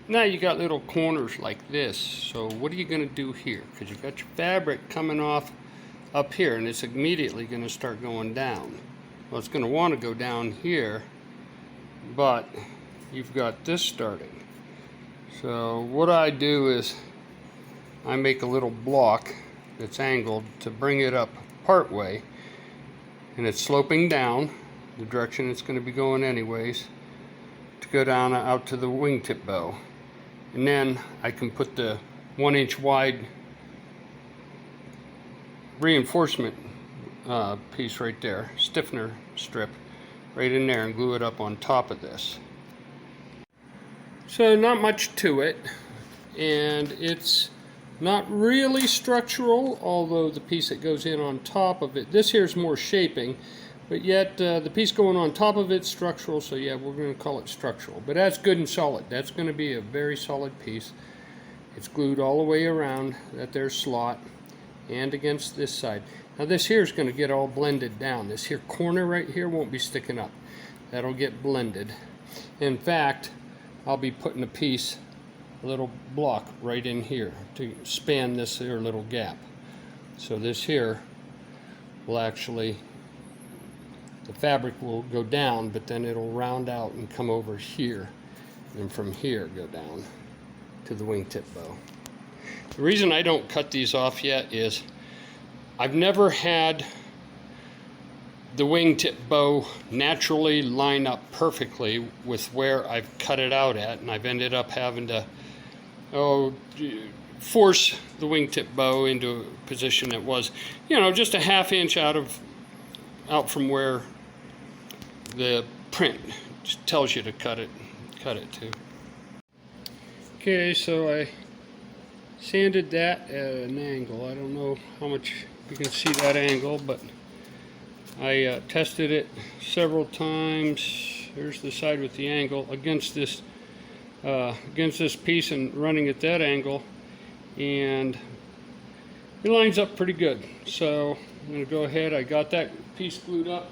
Now you got little corners like this. So what are you going to do here? Because you've got your fabric coming off up here, and it's immediately going to start going down. Well, it's going to want to go down here, but you've got this starting. So what I do is I make a little block that's angled to bring it up part way, and it's sloping down the direction it's going to be going anyways, to go down out to the wingtip bow. And then I can put the 1 inch wide reinforcement piece right there, stiffener strip right in there, and glue it up on top of this. So not much to it, and it's not really structural, although the piece that goes in on top of it, this here is more shaping, but yet the piece going on top of it's structural, so yeah, we're going to call it structural. But that's good and solid. That's going to be a very solid piece. It's glued all the way around that there slot and against this side. Now this here is going to get all blended down. This here corner right here won't be sticking up. That'll get blended. In fact, I'll be putting a little block right in here to span this here little gap. So this here will actually, the fabric will go down, but then it'll round out and come over here, and from here go down to the wingtip bow. The reason I don't cut these off yet is I've never had the wingtip bow naturally line up perfectly with where I've cut it out at, and I've ended up having to force the wingtip bow into a position that was, just a ½ inch out from where the print tells you to cut it to. Okay, so I sanded that at an angle. I don't know how much you can see that angle, but I tested it several times. Here's the side with the angle against this piece and running at that angle, and it lines up pretty good. So I'm going to go ahead. I got that piece glued up.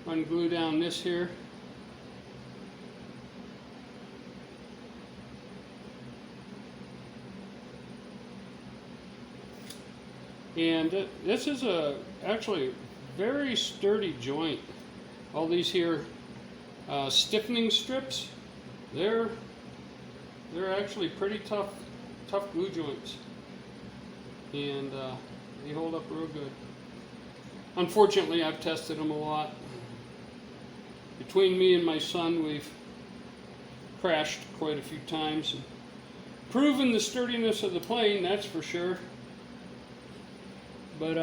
Unglue down this here. And this is actually very sturdy joint. All these here stiffening strips, they're actually pretty tough glue joints, and they hold up real good. Unfortunately, I've tested them a lot. Between me and my son, we've crashed quite a few times and proven the sturdiness of the plane, that's for sure. But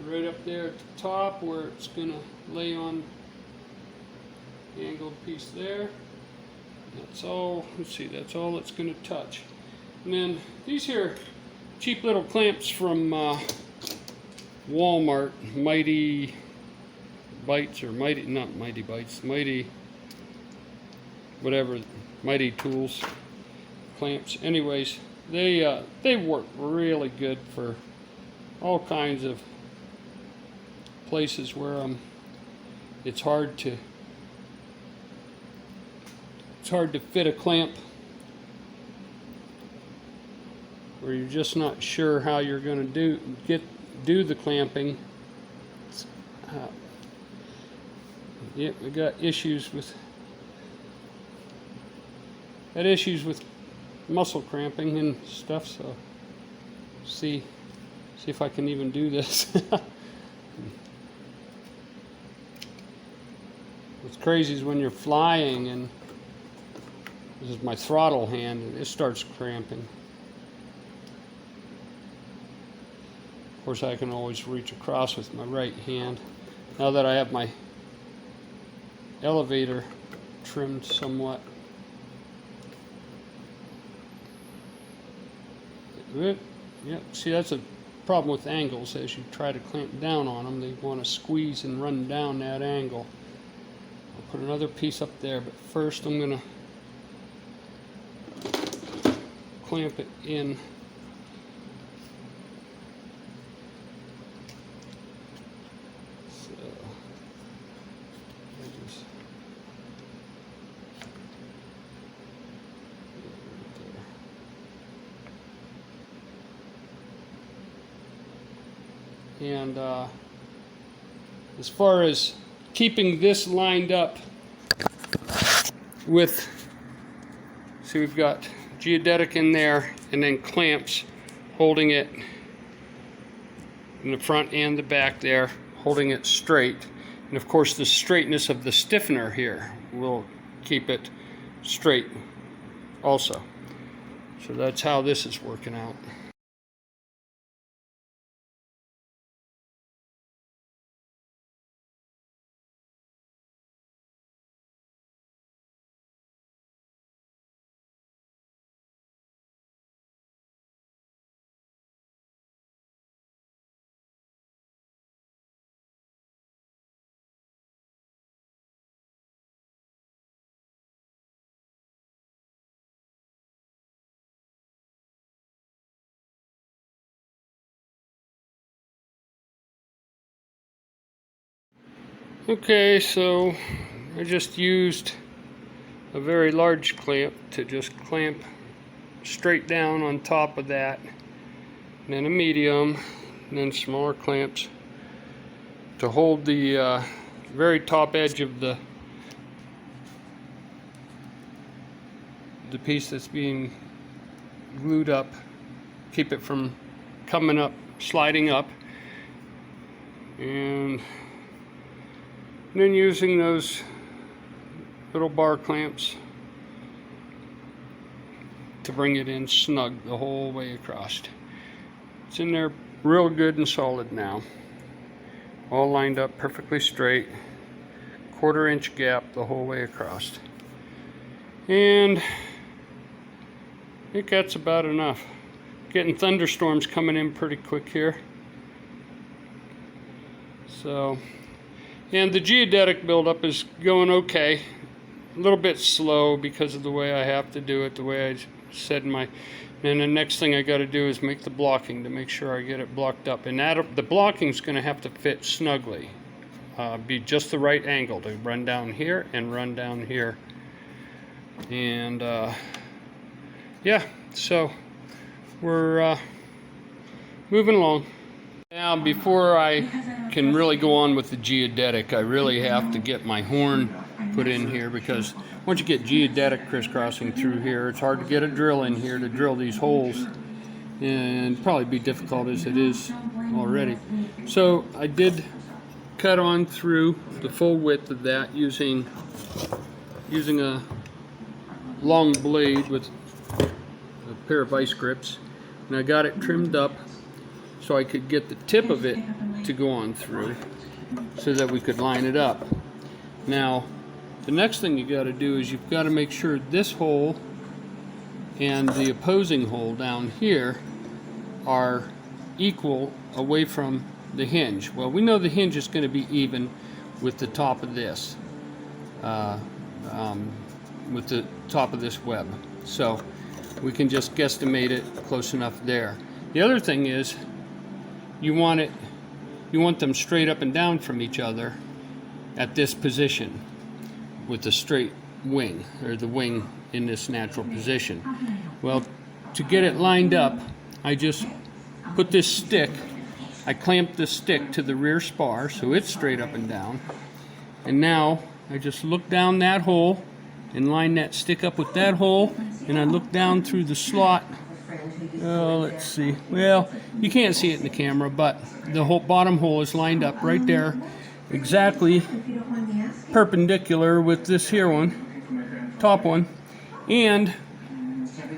right up there at the top where it's going to lay on the angled piece there, that's all, let's see, that's all it's going to touch. And then these here cheap little clamps from Walmart, Mighty Bites, or Mighty, not Mighty Bites, Mighty, whatever, Mighty Tools clamps. Anyways, they work really good for all kinds of places where it's hard to fit a clamp, where you're just not sure how you're going to do the clamping. Yeah, we got issues with muscle cramping and stuff, so see if I can even do this. What's crazy is when you're flying, and this is my throttle hand, and it starts cramping. Of course, I can always reach across with my right hand. Now that I have my elevator trimmed somewhat. Yeah, see, that's a problem with angles. As you try to clamp down on them, they want to squeeze and run down that angle. I'll put another piece up there, but first I'm going to clamp it in. And as far as keeping this lined up with, see, we've got geodetic in there and then clamps holding it in the front and the back there, holding it straight. And of course the straightness of the stiffener here will keep it straight also. So that's how this is working out. Okay, so I just used a very large clamp to just clamp straight down on top of that, and then a medium, and then smaller clamps to hold the very top edge of the piece that's being glued up, keep it from coming up, sliding up, and then using those little bar clamps to bring it in snug the whole way across. It's in there real good and solid now. All lined up perfectly straight. 1/4 inch gap the whole way across. And I think that's about enough. Getting thunderstorms coming in pretty quick here. So, and the geodetic buildup is going okay. A little bit slow because of the way I have to do it, the way I said in my... And the next thing I got to do is make the blocking to make sure I get it blocked up. And that, the blocking is going to have to fit snugly. Be just the right angle to run down here and run down here. And yeah, so we're moving along. Now, before I can really go on with the geodetic, I really have to get my horn put in here, because once you get geodetic crisscrossing through here, it's hard to get a drill in here to drill these holes, and probably be difficult as it is already. So I did cut on through the full width of that using a long blade with a pair of vice grips, and I got it trimmed up so I could get the tip of it to go on through so that we could line it up. Now, the next thing you got to do is you've got to make sure this hole and the opposing hole down here are equal away from the hinge. Well, we know the hinge is going to be even with the top of this, with the top of this web. So we can just guesstimate it close enough there. The other thing is, you want them straight up and down from each other at this position with the straight wing, or the wing in this natural position. Well, to get it lined up, I just put this stick, I clamped the stick to the rear spar so it's straight up and down, and now I just look down that hole and line that stick up with that hole, and I look down through the slot. Let's see. Well, you can't see it in the camera, but the whole bottom hole is lined up right there, exactly perpendicular with this here one, top one. And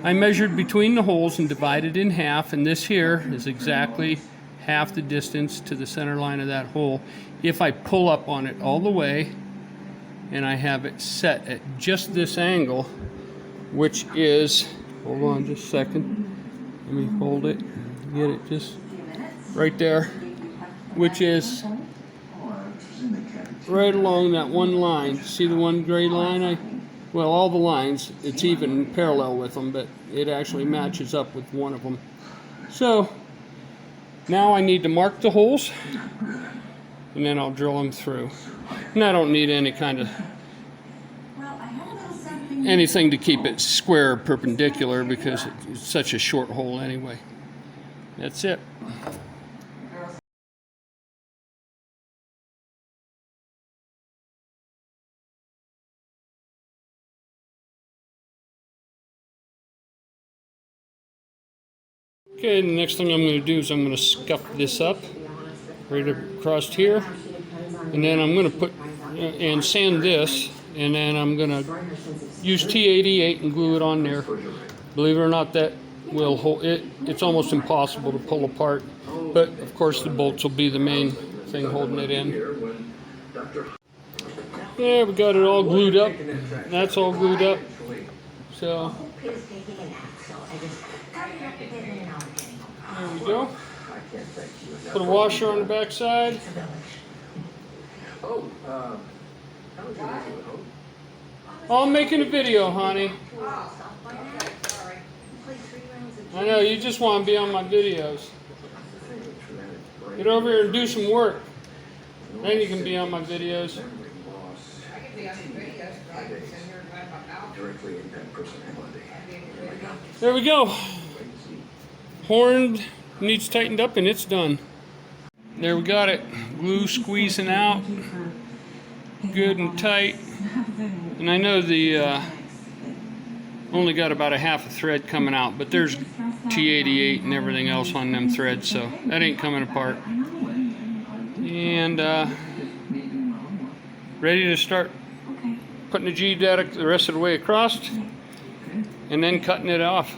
I measured between the holes and divided in half, and this here is exactly half the distance to the center line of that hole. If I pull up on it all the way, and I have it set at just this angle, which is, hold on just a second, let me hold it, get it just right there, which is right along that one line. See the one gray line? Well, all the lines, it's even parallel with them, but it actually matches up with one of them. So now I need to mark the holes, and then I'll drill them through. And I don't need any kind of anything to keep it square perpendicular, because it's such a short hole anyway. That's it. Okay, the next thing I'm going to do is I'm going to scuff this up right across here, and then I'm going to put and sand this, and then I'm going to use T88 and glue it on there. Believe it or not, that will hold it. It's almost impossible to pull apart, but of course the bolts will be the main thing holding it in. Yeah, we got it all glued up. That's all glued up. So there we go. Put a washer on the back side. Oh, I'm making a video, honey. I know, you just want to be on my videos. Get over here and do some work. Then you can be on my videos. There we go. Horn needs tightened up and it's done. There we got it. Glue squeezing out. Good and tight. And I know the only got about a half a thread coming out, but there's T88 and everything else on them threads, so that ain't coming apart. And ready to start putting the G data the rest of the way across and then cutting it off.